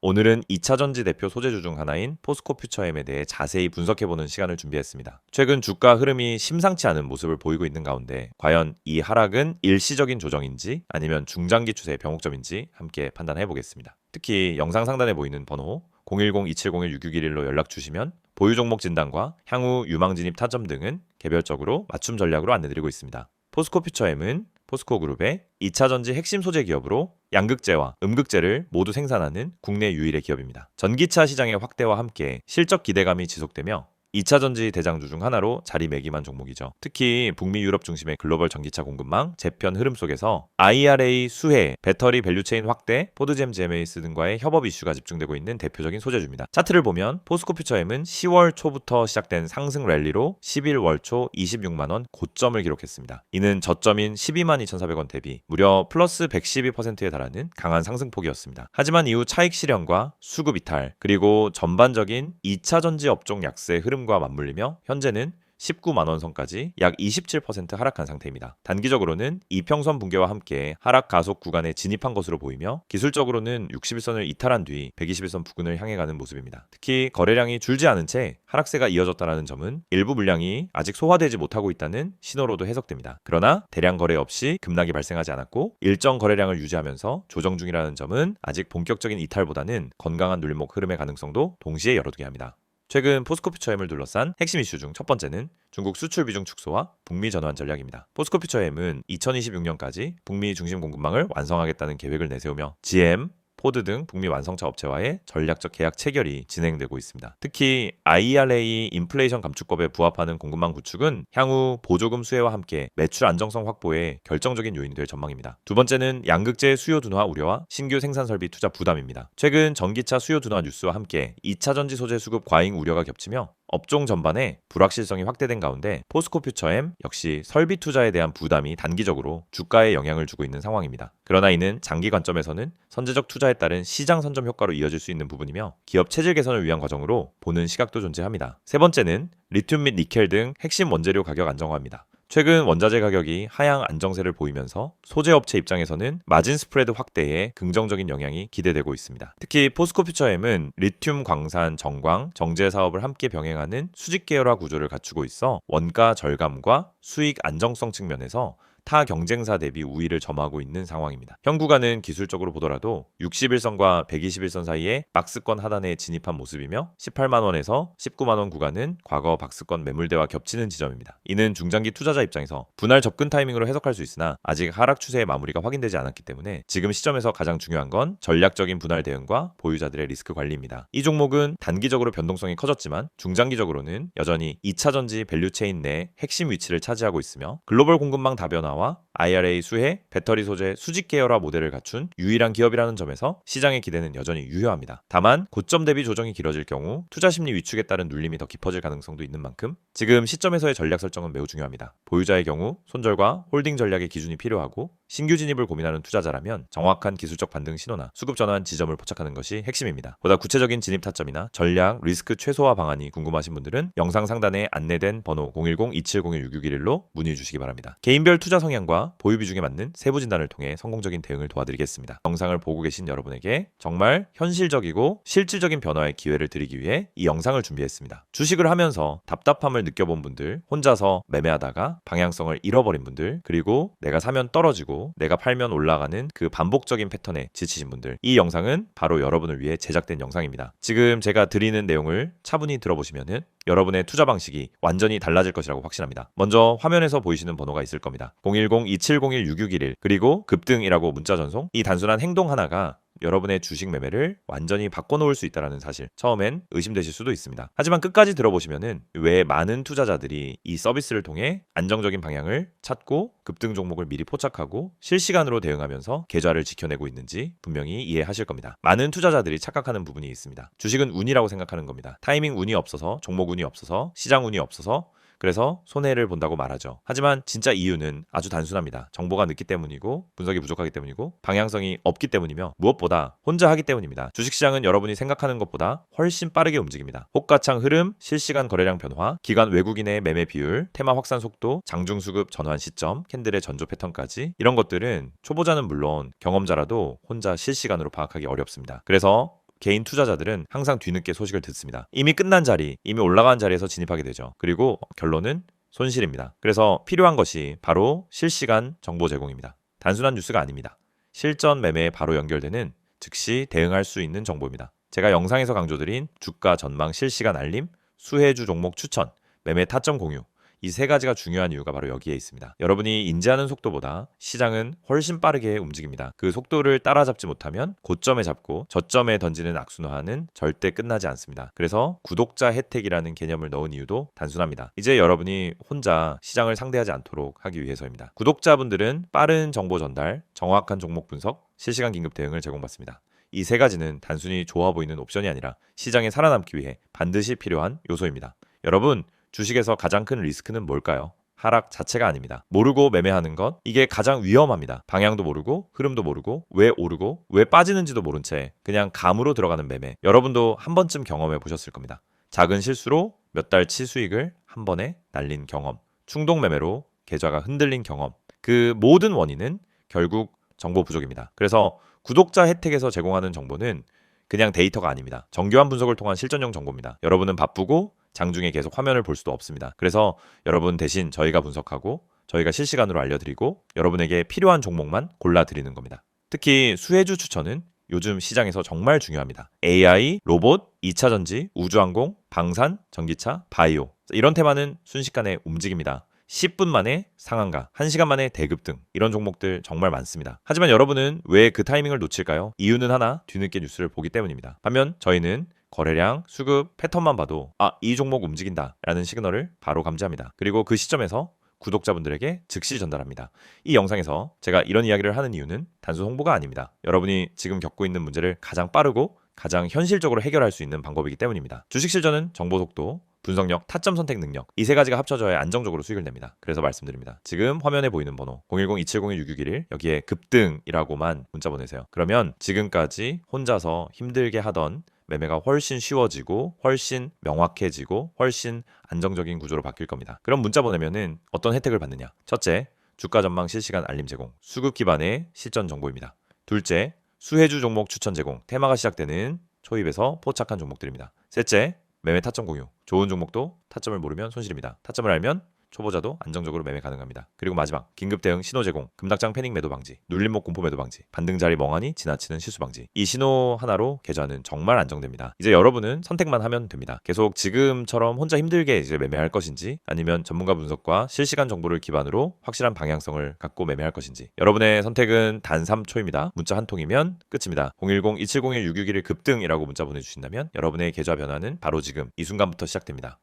오늘은 2차전지 대표 소재주 중 하나인 포스코 퓨처엠에 대해 자세히 분석해보는 시간을 준비했습니다. 최근 주가 흐름이 심상치 않은 모습을 보이고 있는 가운데 과연 이 하락은 일시적인 조정인지 아니면 중장기 추세의 병목점인지 함께 판단해보겠습니다. 특히 영상 상단에 보이는 번호 010-2701-6611로 연락 주시면 보유 종목 진단과 향후 유망 진입 타점 등은 개별적으로 맞춤 전략으로 안내드리고 있습니다. 포스코 퓨처엠은 포스코그룹의 2차전지 핵심 소재 기업으로 양극재와 음극재를 모두 생산하는 국내 유일의 기업입니다. 전기차 시장의 확대와 함께 실적 기대감이 지속되며 2차전지 대장주 중 하나로 자리매김한 종목이죠. 특히 북미 유럽 중심의 글로벌 전기차 공급망 재편 흐름 속에서 IRA 수혜, 배터리 밸류체인 확대, 포드잼 GMAS 등과의 협업 이슈가 집중되고 있는 대표적인 소재주입니다. 차트를 보면 포스코 퓨처엠은 10월 초부터 시작된 상승 랠리로 11월 초 26만원 고점을 기록했습니다. 이는 저점인 12만 2,400원 대비 무려 플러스 112%에 달하는 강한 상승폭이었습니다. 하지만 이후 차익 실현과 수급 이탈, 그리고 전반적인 2차전지 업종 약세 흐름 과 맞물리며 현재는 19만원 선까지 약 27% 하락한 상태입니다. 단기적으로는 이평선 붕괴와 함께 하락 가속 구간에 진입한 것으로 보이며 기술적으로는 61선을 이탈한 뒤 121선 부근을 향해 가는 모습입니다. 특히 거래량이 줄지 않은 채 하락세가 이어졌다는 점은 일부 물량이 아직 소화되지 못하고 있다는 신호로도 해석됩니다. 그러나 대량 거래 없이 급락이 발생하지 않았고 일정 거래량을 유지하면서 조정 중이라는 점은 아직 본격적인 이탈보다는 건강한 눌림목 흐름의 가능성도 동시에 열어두게 합니다. 최근 포스코 퓨처엠을 둘러싼 핵심 이슈 중 첫 번째는 중국 수출 비중 축소와 북미 전환 전략입니다. 포스코 퓨처엠은 2026년까지 북미 중심 공급망을 완성하겠다는 계획을 내세우며 GM, 포드 등 북미 완성차 업체와의 전략적 계약 체결이 진행되고 있습니다. 특히 IRA 인플레이션 감축법에 부합하는 공급망 구축은 향후 보조금 수혜와 함께 매출 안정성 확보에 결정적인 요인이 될 전망입니다. 두 번째는 양극재 수요 둔화 우려와 신규 생산 설비 투자 부담입니다. 최근 전기차 수요 둔화 뉴스와 함께 2차 전지 소재 수급 과잉 우려가 겹치며 업종 전반에 불확실성이 확대된 가운데 포스코 퓨처엠 역시 설비 투자에 대한 부담이 단기적으로 주가에 영향을 주고 있는 상황입니다. 그러나 이는 장기 관점에서는 선제적 투자에 따른 시장 선점 효과로 이어질 수 있는 부분이며 기업 체질 개선을 위한 과정으로 보는 시각도 존재합니다. 세 번째는 리튬 및 니켈 등 핵심 원재료 가격 안정화입니다. 최근 원자재 가격이 하향 안정세를 보이면서 소재업체 입장에서는 마진 스프레드 확대에 긍정적인 영향이 기대되고 있습니다. 특히 포스코 퓨처엠은 리튬 광산, 정광, 정제 사업을 함께 병행하는 수직 계열화 구조를 갖추고 있어 원가 절감과 수익 안정성 측면에서 타 경쟁사 대비 우위를 점하고 있는 상황입니다. 현 구간은 기술적으로 보더라도 61선과 121선 사이에 박스권 하단에 진입한 모습이며 18만원에서 19만원 구간은 과거 박스권 매물대와 겹치는 지점입니다. 이는 중장기 투자자 입장에서 분할 접근 타이밍으로 해석할 수 있으나 아직 하락 추세의 마무리가 확인되지 않았기 때문에 지금 시점에서 가장 중요한 건 전략적인 분할 대응과 보유자들의 리스크 관리입니다. 이 종목은 단기적으로 변동성이 커졌지만 중장기적으로는 여전히 2차전지 밸류체인 내 핵심 위치를 차지하고 있으며 글로벌 공급망 다변화와 IRA 수혜, 배터리 소재 수직 계열화 모델을 갖춘 유일한 기업이라는 점에서 시장의 기대는 여전히 유효합니다. 다만 고점 대비 조정이 길어질 경우 투자 심리 위축에 따른 눌림이 더 깊어질 가능성도 있는 만큼 지금 시점에서의 전략 설정은 매우 중요합니다. 보유자의 경우 손절과 홀딩 전략의 기준이 필요하고 신규 진입을 고민하는 투자자라면 정확한 기술적 반등 신호나 수급 전환 지점을 포착하는 것이 핵심입니다. 보다 구체적인 진입 타점이나 전략, 리스크 최소화 방안이 궁금하신 분들은 영상 상단에 안내된 번호 010-2701-6611로 문의 주시기 바랍니다. 개인별 투자 성향과 보유 비중에 맞는 세부 진단을 통해 성공적인 대응을 도와드리겠습니다. 영상을 보고 계신 여러분에게 정말 현실적이고 실질적인 변화의 기회를 드리기 위해 이 영상을 준비했습니다. 주식을 하면서 답답함을 느껴본 분들, 혼자서 매매하다가 방향성을 잃어버린 분들, 그리고 내가 사면 떨어지고 내가 팔면 올라가는 그 반복적인 패턴에 지치신 분들, 이 영상은 바로 여러분을 위해 제작된 영상입니다. 지금 제가 드리는 내용을 차분히 들어보시면은 여러분의 투자 방식이 완전히 달라질 것이라고 확신합니다. 먼저 화면에서 보이시는 번호가 있을 겁니다. 010-2701-6611 그리고 급등이라고 문자 전송. 이 단순한 행동 하나가 여러분의 주식 매매를 완전히 바꿔놓을 수 있다는 사실, 처음엔 의심되실 수도 있습니다. 하지만 끝까지 들어보시면은 왜 많은 투자자들이 이 서비스를 통해 안정적인 방향을 찾고 급등 종목을 미리 포착하고 실시간으로 대응하면서 계좌를 지켜내고 있는지 분명히 이해하실 겁니다. 많은 투자자들이 착각하는 부분이 있습니다. 주식은 운이라고 생각하는 겁니다. 타이밍 운이 없어서, 종목 운이 없어서, 시장 운이 없어서 그래서 손해를 본다고 말하죠. 하지만 진짜 이유는 아주 단순합니다. 정보가 늦기 때문이고 분석이 부족하기 때문이고 방향성이 없기 때문이며 무엇보다 혼자 하기 때문입니다. 주식시장은 여러분이 생각하는 것보다 훨씬 빠르게 움직입니다. 호가창 흐름, 실시간 거래량 변화, 기관 외국인의 매매 비율, 테마 확산 속도, 장중 수급 전환 시점, 캔들의 전조 패턴까지 이런 것들은 초보자는 물론 경험자라도 혼자 실시간으로 파악하기 어렵습니다. 그래서 개인 투자자들은 항상 뒤늦게 소식을 듣습니다. 이미 끝난 자리, 이미 올라간 자리에서 진입하게 되죠. 그리고 결론은 손실입니다. 그래서 필요한 것이 바로 실시간 정보 제공입니다. 단순한 뉴스가 아닙니다. 실전 매매에 바로 연결되는 즉시 대응할 수 있는 정보입니다. 제가 영상에서 강조드린 주가 전망 실시간 알림, 수혜주 종목 추천, 매매 타점 공유, 이 세 가지가 중요한 이유가 바로 여기에 있습니다. 여러분이 인지하는 속도보다 시장은 훨씬 빠르게 움직입니다. 그 속도를 따라잡지 못하면 고점에 잡고 저점에 던지는 악순환은 절대 끝나지 않습니다. 그래서 구독자 혜택이라는 개념을 넣은 이유도 단순합니다. 이제 여러분이 혼자 시장을 상대하지 않도록 하기 위해서입니다. 구독자분들은 빠른 정보 전달, 정확한 종목 분석, 실시간 긴급 대응을 제공받습니다. 이 세 가지는 단순히 좋아 보이는 옵션이 아니라 시장에 살아남기 위해 반드시 필요한 요소입니다. 여러분, 주식에서 가장 큰 리스크는 뭘까요? 하락 자체가 아닙니다. 모르고 매매하는 것, 이게 가장 위험합니다. 방향도 모르고 흐름도 모르고 왜 오르고 왜 빠지는지도 모른 채 그냥 감으로 들어가는 매매. 여러분도 한 번쯤 경험해 보셨을 겁니다. 작은 실수로 몇 달치 수익을 한 번에 날린 경험, 충동 매매로 계좌가 흔들린 경험. 그 모든 원인은 결국 정보 부족입니다. 그래서 구독자 혜택에서 제공하는 정보는 그냥 데이터가 아닙니다. 정교한 분석을 통한 실전용 정보입니다. 여러분은 바쁘고 장중에 계속 화면을 볼 수도 없습니다. 그래서 여러분 대신 저희가 분석하고 저희가 실시간으로 알려드리고 여러분에게 필요한 종목만 골라드리는 겁니다. 특히 수혜주 추천은 요즘 시장에서 정말 중요합니다. AI, 로봇, 2차 전지, 우주항공, 방산, 전기차, 바이오, 이런 테마는 순식간에 움직입니다. 10분 만에 상한가, 1시간 만에 대급 등 이런 종목들 정말 많습니다. 하지만 여러분은 왜 그 타이밍을 놓칠까요? 이유는 하나, 뒤늦게 뉴스를 보기 때문입니다. 반면 저희는 거래량, 수급, 패턴만 봐도 이 종목 움직인다 라는 시그널을 바로 감지합니다. 그리고 그 시점에서 구독자분들에게 즉시 전달합니다. 이 영상에서 제가 이런 이야기를 하는 이유는 단순 홍보가 아닙니다. 여러분이 지금 겪고 있는 문제를 가장 빠르고 가장 현실적으로 해결할 수 있는 방법이기 때문입니다. 주식 실전은 정보 속도, 분석력, 타점 선택 능력, 이 세 가지가 합쳐져야 안정적으로 수익을 냅니다. 그래서 말씀드립니다. 지금 화면에 보이는 번호 010-2701-6611 여기에 급등이라고만 문자 보내세요. 그러면 지금까지 혼자서 힘들게 하던 매매가 훨씬 쉬워지고 훨씬 명확해지고 훨씬 안정적인 구조로 바뀔 겁니다. 그럼 문자 보내면은 어떤 혜택을 받느냐? 첫째, 주가 전망 실시간 알림 제공, 수급 기반의 실전 정보입니다. 둘째, 수혜주 종목 추천 제공, 테마가 시작되는 초입에서 포착한 종목들입니다. 셋째, 매매 타점 공유, 좋은 종목도 타점을 모르면 손실입니다. 타점을 알면 초보자도 안정적으로 매매 가능합니다. 그리고 마지막, 긴급 대응 신호 제공, 급락장 패닉 매도 방지, 눌림목 공포 매도 방지, 반등 자리 멍하니 지나치는 실수 방지. 이 신호 하나로 계좌는 정말 안정됩니다. 이제 여러분은 선택만 하면 됩니다. 계속 지금처럼 혼자 힘들게 이제 매매할 것인지, 아니면 전문가 분석과 실시간 정보를 기반으로 확실한 방향성을 갖고 매매할 것인지. 여러분의 선택은 단 3초입니다. 문자 한 통이면 끝입니다. 010-2701-6611 급등이라고 문자 보내주신다면 여러분의 계좌 변화는 바로 지금 이 순간부터 시작됩니다.